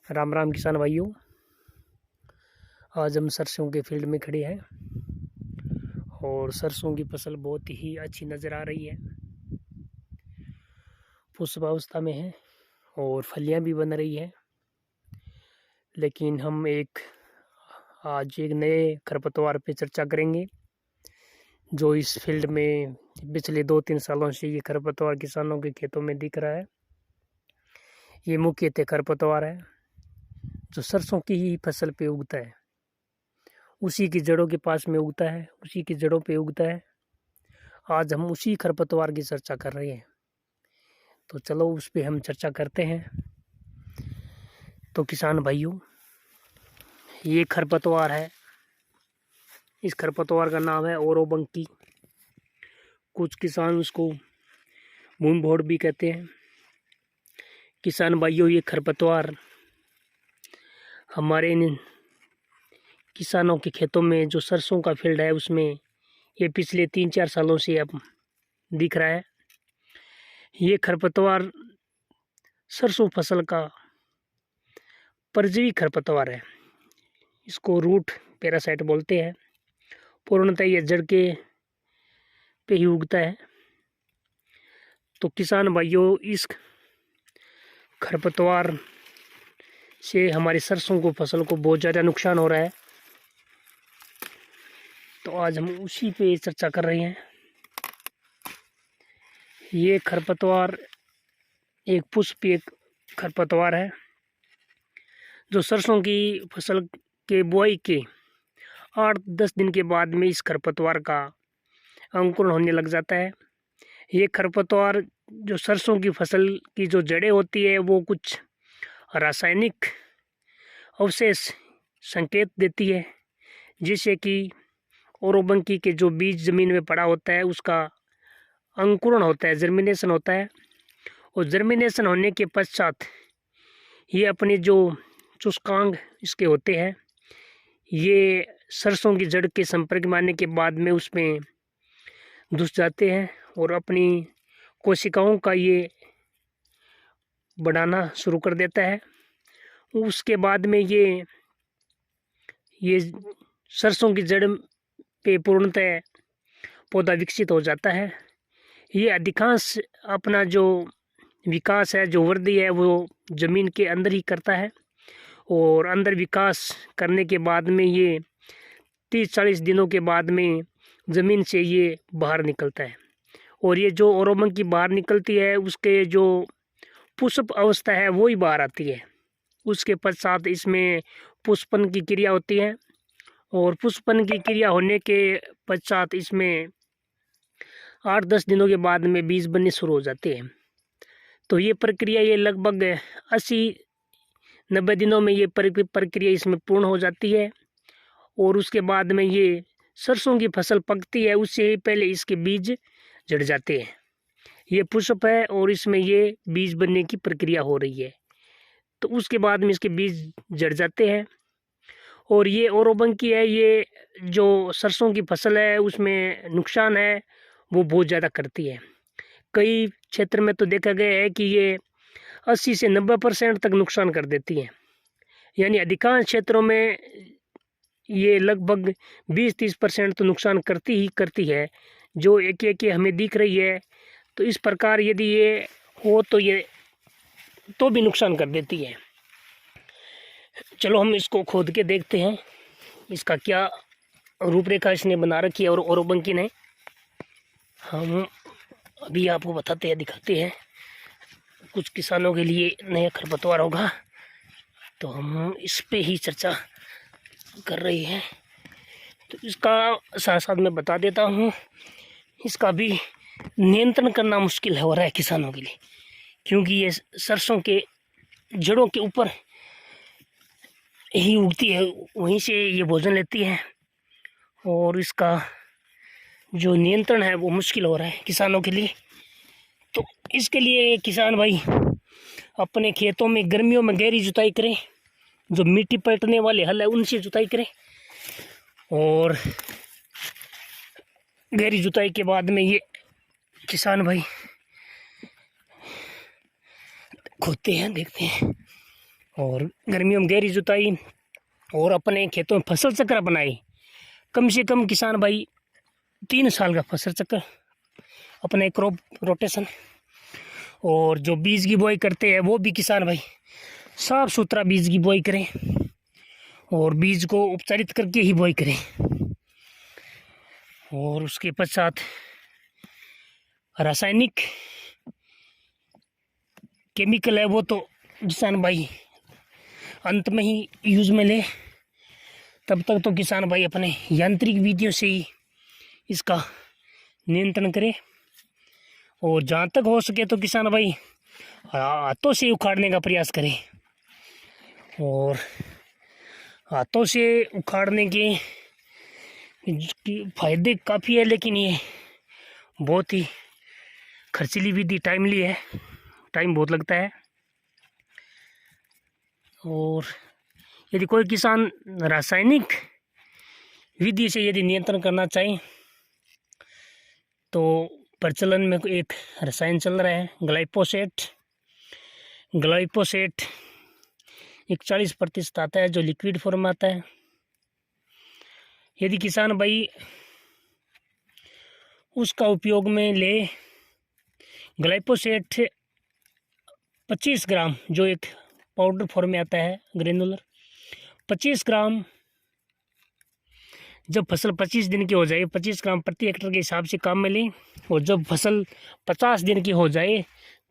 राम राम किसान भाइयों। आज हम सरसों के फील्ड में खड़े हैं और सरसों की फसल बहुत ही अच्छी नज़र आ रही है। पुष्पावस्था में है और फलियां भी बन रही है। लेकिन हम आज एक नए खरपतवार पे चर्चा करेंगे जो इस फील्ड में पिछले 2-3 सालों से ये खरपतवार किसानों के खेतों में दिख रहा है। ये मुख्यतः खरपतवार है जो सरसों की ही फसल पे उगता है, उसी की जड़ों के पास में उगता है, उसी की जड़ों पे उगता है। आज हम उसी खरपतवार की चर्चा कर रहे हैं, तो चलो उस पे हम चर्चा करते हैं। तो किसान भाइयों, ये खरपतवार है। इस खरपतवार का नाम है ओरोबंकी। कुछ किसान उसको मूंगफोड़ भी कहते हैं। किसान भाइयों, ये खरपतवार हमारे इन किसानों के खेतों में जो सरसों का फील्ड है उसमें ये पिछले 3-4 सालों से अब दिख रहा है। ये खरपतवार सरसों फसल का परजीवी खरपतवार है। इसको रूट पैरासाइट बोलते हैं। पूर्णतः ये जड़ के पे ही उगता है। तो किसान भाइयों, इस खरपतवार से हमारी सरसों को फसल को बहुत ज़्यादा नुकसान हो रहा है। तो आज हम उसी पे चर्चा कर रहे हैं। ये खरपतवार एक पुष्पीय खरपतवार है जो सरसों की फसल के बुआई के 8-10 दिन के बाद में इस खरपतवार का अंकुरण होने लग जाता है। ये खरपतवार जो सरसों की फसल की जो जड़ें होती है वो कुछ रासायनिक अवशेष संकेत देती है, जिससे कि ओरोबंकी के जो बीज ज़मीन में पड़ा होता है उसका अंकुरण होता है, जर्मिनेशन होता है। और जर्मिनेशन होने के पश्चात ये अपने जो शुष्कांग इसके होते हैं, ये सरसों की जड़ के संपर्क में आने के बाद में उसमें घुस जाते हैं और अपनी कोशिकाओं का ये बढ़ाना शुरू कर देता है। उसके बाद में ये सरसों की जड़ पे पूर्णतः पौधा विकसित हो जाता है। ये अधिकांश अपना जो विकास है, जो वृद्धि है, वो ज़मीन के अंदर ही करता है और अंदर विकास करने के बाद में ये 30-40 दिनों के बाद में ज़मीन से ये बाहर निकलता है। और ये जो ओरोबंकी बाहर निकलती है उसके जो पुष्प अवस्था है वो ही बाहर आती है। उसके पश्चात इसमें पुष्पन की क्रिया होती है और पुष्पन की क्रिया होने के पश्चात इसमें 8-10 दिनों के बाद में बीज बनने शुरू हो जाते हैं। तो ये प्रक्रिया ये लगभग 80-90 दिनों में ये प्रक्रिया इसमें पूर्ण हो जाती है। और उसके बाद में ये सरसों की फसल पकती है, उससे ही पहले इसके बीज झड़ जाते हैं। ये पुष्प है और इसमें ये बीज बनने की प्रक्रिया हो रही है। तो उसके बाद में इसके बीज झड़ जाते हैं। और ये ओरोबंकी है, ये जो सरसों की फसल है उसमें नुकसान है वो बहुत ज़्यादा करती है। कई क्षेत्र में तो देखा गया है कि ये 80 से 90% तक नुकसान कर देती है। यानी अधिकांश क्षेत्रों में ये लगभग 20-30% तो नुकसान करती है, जो एक हमें दिख रही है। तो इस प्रकार यदि ये हो तो ये तो भी नुकसान कर देती है। चलो हम इसको खोद के देखते हैं इसका क्या रूपरेखा इसने बना रखी है और ओरोबंकी ने। हम अभी आपको बताते हैं, दिखाते हैं। कुछ किसानों के लिए नया खरपतवार होगा तो हम इस पे ही चर्चा कर रहे हैं। तो इसका साथ साथ मैं बता देता हूँ, इसका भी नियंत्रण करना मुश्किल हो रहा है किसानों के लिए, क्योंकि ये सरसों के जड़ों के ऊपर ही उगती है, वहीं से ये भोजन लेती है और इसका जो नियंत्रण है वो मुश्किल हो रहा है किसानों के लिए। तो इसके लिए किसान भाई अपने खेतों में गर्मियों में गहरी जुताई करें, जो मिट्टी पलटने वाले हल है उनसे जुताई करें। और गहरी जुताई के बाद में ये किसान भाई खोदते हैं, देखते हैं और गर्मियों में गहरी जुताई और अपने खेतों में फसल चक्र अपनाए। कम से कम किसान भाई 3 साल का फसल चक्र अपने क्रॉप रोटेशन। और जो बीज की बुआई करते हैं वो भी किसान भाई साफ सुथरा बीज की बुआई करें और बीज को उपचारित करके ही बुआई करें। और उसके पश्चात रासायनिक केमिकल है वो तो किसान भाई अंत में ही यूज में ले। तब तक तो किसान भाई अपने यांत्रिक विधियों से ही इसका नियंत्रण करे। और जहाँ तक हो सके तो किसान भाई हाथों से उखाड़ने का प्रयास करें। और हाथों से उखाड़ने के फायदे काफ़ी है, लेकिन ये बहुत ही खर्चीली विधि, टाइमली है, टाइम बहुत लगता है। और यदि कोई किसान रासायनिक विधि से यदि नियंत्रण करना चाहे तो प्रचलन में एक रसायन चल रहा है ग्लाइफोसेट। एक 40% आता है जो लिक्विड फॉर्म में आता है। यदि किसान भाई उसका उपयोग में ले, ग्लाइफोसेट 25 ग्राम जो एक पाउडर फॉर्म में आता है ग्रेनुलर, 25 ग्राम जब फसल 25 दिन की हो जाए 25 ग्राम प्रति हेक्टेयर के हिसाब से काम में लें। और जब फसल 50 दिन की हो जाए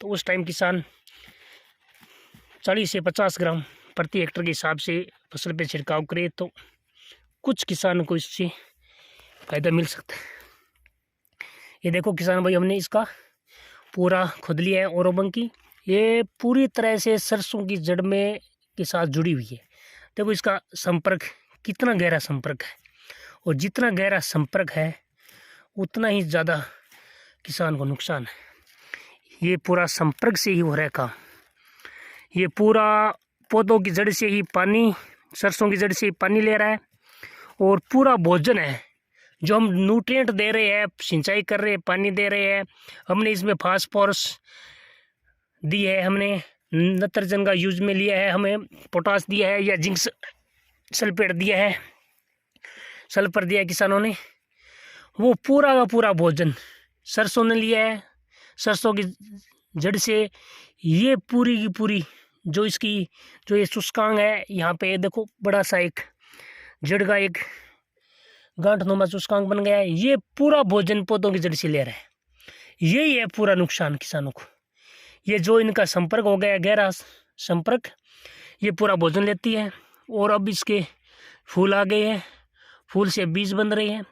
तो उस टाइम किसान 40 से 50 ग्राम प्रति हेक्टेयर के हिसाब से फसल पे छिड़काव करे तो कुछ किसानों को इससे फ़ायदा मिल सकता है। ये देखो किसान भाई हमने इसका पूरा खुद लिया है ओरोबंकी। ये पूरी तरह से सरसों की जड़ में के साथ जुड़ी हुई है। देखो इसका संपर्क कितना गहरा संपर्क है, और जितना गहरा संपर्क है उतना ही ज़्यादा किसान को नुकसान है। ये पूरा संपर्क से ही हो रहा है काम। ये पूरा पौधों की जड़ से ही पानी, सरसों की जड़ से ही पानी ले रहा है। और पूरा भोजन है जो हम न्यूट्रिएंट दे रहे हैं, सिंचाई कर रहे हैं, पानी दे रहे हैं। हमने इसमें फास्फोरस दी है, हमने नाइट्रोजन का यूज में लिया है, हमें पोटास दिया है या जिंक सल्फेट दिया है, सल्फर दिया है किसानों ने। वो पूरा का पूरा भोजन सरसों ने लिया है। सरसों की जड़ से ये पूरी की पूरी जो इसकी जो ये शुष्कांग है, यहाँ पे देखो बड़ा सा एक जड़ का एक गांठनुमा शुष्कांग बन गया है। ये पूरा भोजन पौधों की जड़ से ले रहा है। यही है पूरा नुकसान किसानों को। ये जो इनका संपर्क हो गया गहरा संपर्क, ये पूरा भोजन लेती है। और अब इसके फूल आ गए हैं, फूल से बीज बन रहे हैं,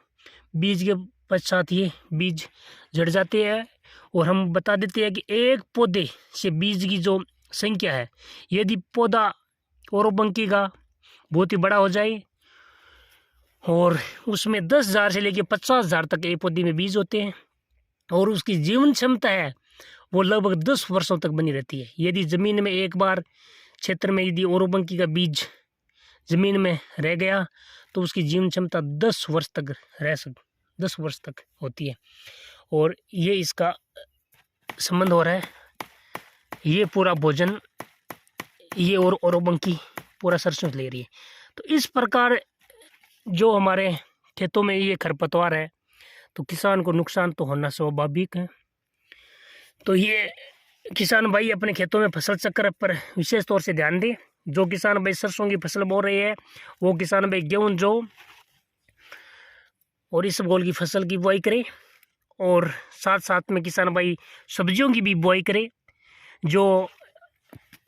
बीज के पश्चात ये बीज झड़ जाते हैं। और हम बता देते हैं कि एक पौधे से बीज की जो संख्या है, यदि पौधा ओरोबंकी का बहुत ही बड़ा हो जाए और उसमें 10,000 से लेकर 50,000 तक एक पौधे में बीज होते हैं, और उसकी जीवन क्षमता है वो लगभग 10 वर्षों तक बनी रहती है। यदि ज़मीन में एक बार क्षेत्र में यदि ओरोबंकी का बीज ज़मीन में रह गया तो उसकी जीवन क्षमता 10 वर्ष तक 10 वर्ष तक होती है। और ये इसका संबंध हो रहा है। ये पूरा भोजन ये और ओरोबंकी पूरा सरसों ले रही है। तो इस प्रकार जो हमारे खेतों में ये खरपतवार है तो किसान को नुकसान तो होना स्वाभाविक है। तो ये किसान भाई अपने खेतों में फसल चक्र पर विशेष तौर से ध्यान दें। जो किसान भाई सरसों की फसल बो रहे हैं वो किसान भाई गेहूं, जौ और इसबगोल की फसल की बुआई करें। और साथ साथ में किसान भाई सब्जियों की भी बुआई करें। जो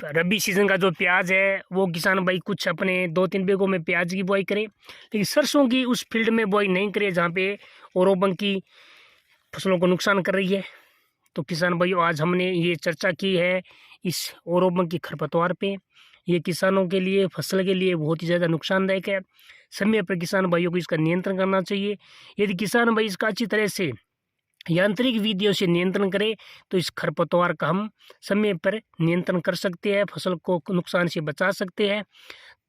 रबी सीज़न का जो प्याज है वो किसान भाई कुछ अपने 2-3 बीघों में प्याज की बुआई करें, लेकिन सरसों की उस फील्ड में बुआई नहीं करें जहाँ पे ओरोबंकी फसलों को नुकसान कर रही है। तो किसान भाइयों आज हमने ये चर्चा की है इस ओरोबंकी खरपतवार पे। ये किसानों के लिए, फसल के लिए बहुत ही ज़्यादा नुकसानदायक है। समय पर किसान भाइयों को इसका नियंत्रण करना चाहिए। यदि किसान भाई इसका अच्छी तरह से यांत्रिक विधियों से नियंत्रण करें तो इस खरपतवार का हम समय पर नियंत्रण कर सकते हैं, फसल को नुकसान से बचा सकते हैं।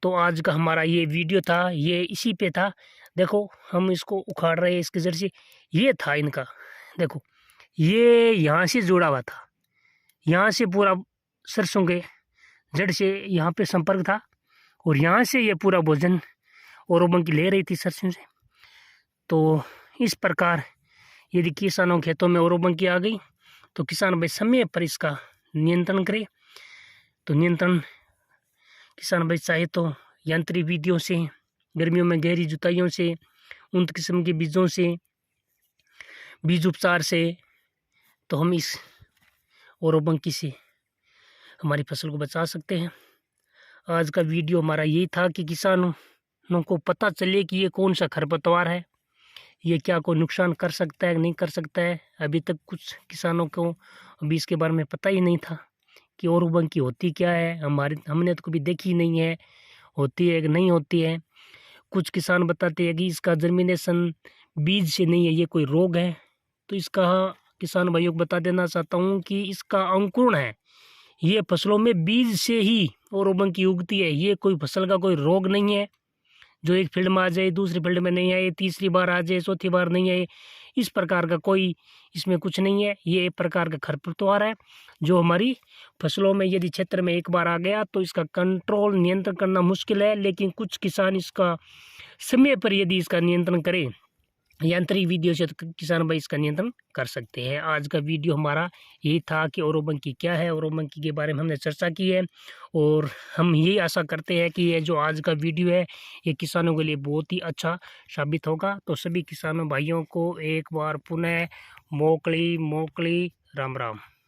तो आज का हमारा ये वीडियो था, ये इसी पे था। देखो हम इसको उखाड़ रहे हैं इसके जड़ से। ये था इनका, देखो ये यहाँ से जुड़ा हुआ था, यहाँ से पूरा सरसों के जड़ से यहाँ पे संपर्क था और यहाँ से ये पूरा भोजन ओरोबंकी ले रही थी सरसों से। तो इस प्रकार यदि किसानों के खेतों में ओरोबंकी आ गई तो किसान भाई समय पर इसका नियंत्रण करे। तो नियंत्रण किसान भाई चाहे तो यांत्रिक विधियों से, गर्मियों में गहरी जुताइयों से, उन्नत किस्म के बीजों से, बीज उपचार से, तो हम इस ओरोबंकी से हमारी फसल को बचा सकते हैं। आज का वीडियो हमारा यही था कि किसानों को पता चले कि ये कौन सा खरपतवार है, ये क्या कोई नुकसान कर सकता है नहीं कर सकता है। अभी तक कुछ किसानों को अभी इसके बारे में पता ही नहीं था कि ओरोबंकी होती क्या है। हमने तो कभी देखी नहीं है, होती है कि नहीं होती है। कुछ किसान बताते हैं कि इसका जर्मिनेशन बीज से नहीं है, ये कोई रोग है। तो इसका किसान भाइयों को बता देना चाहता हूँ कि इसका अंकुरण है, ये फसलों में बीज से ही ओरोबंकी उगती है। ये कोई फसल का कोई रोग नहीं है जो एक फील्ड में आ जाए, दूसरी फील्ड में नहीं आए, तीसरी बार आ जाए, चौथी बार नहीं आए। इस प्रकार का कोई इसमें कुछ नहीं है। ये एक प्रकार का खरपतवार है जो हमारी फसलों में यदि क्षेत्र में एक बार आ गया तो इसका कंट्रोल नियंत्रण करना मुश्किल है। लेकिन कुछ किसान इसका समय पर यदि इसका नियंत्रण करें यांत्रिक विधियों से तो किसान भाई इसका नियंत्रण कर सकते हैं। आज का वीडियो हमारा यही था कि ओरोबंकी क्या है, ओरोबंकी के बारे में हमने चर्चा की है और हम यही आशा करते हैं कि ये जो आज का वीडियो है ये किसानों के लिए बहुत ही अच्छा साबित होगा। तो सभी किसानों भाइयों को एक बार पुनः मोकली राम राम।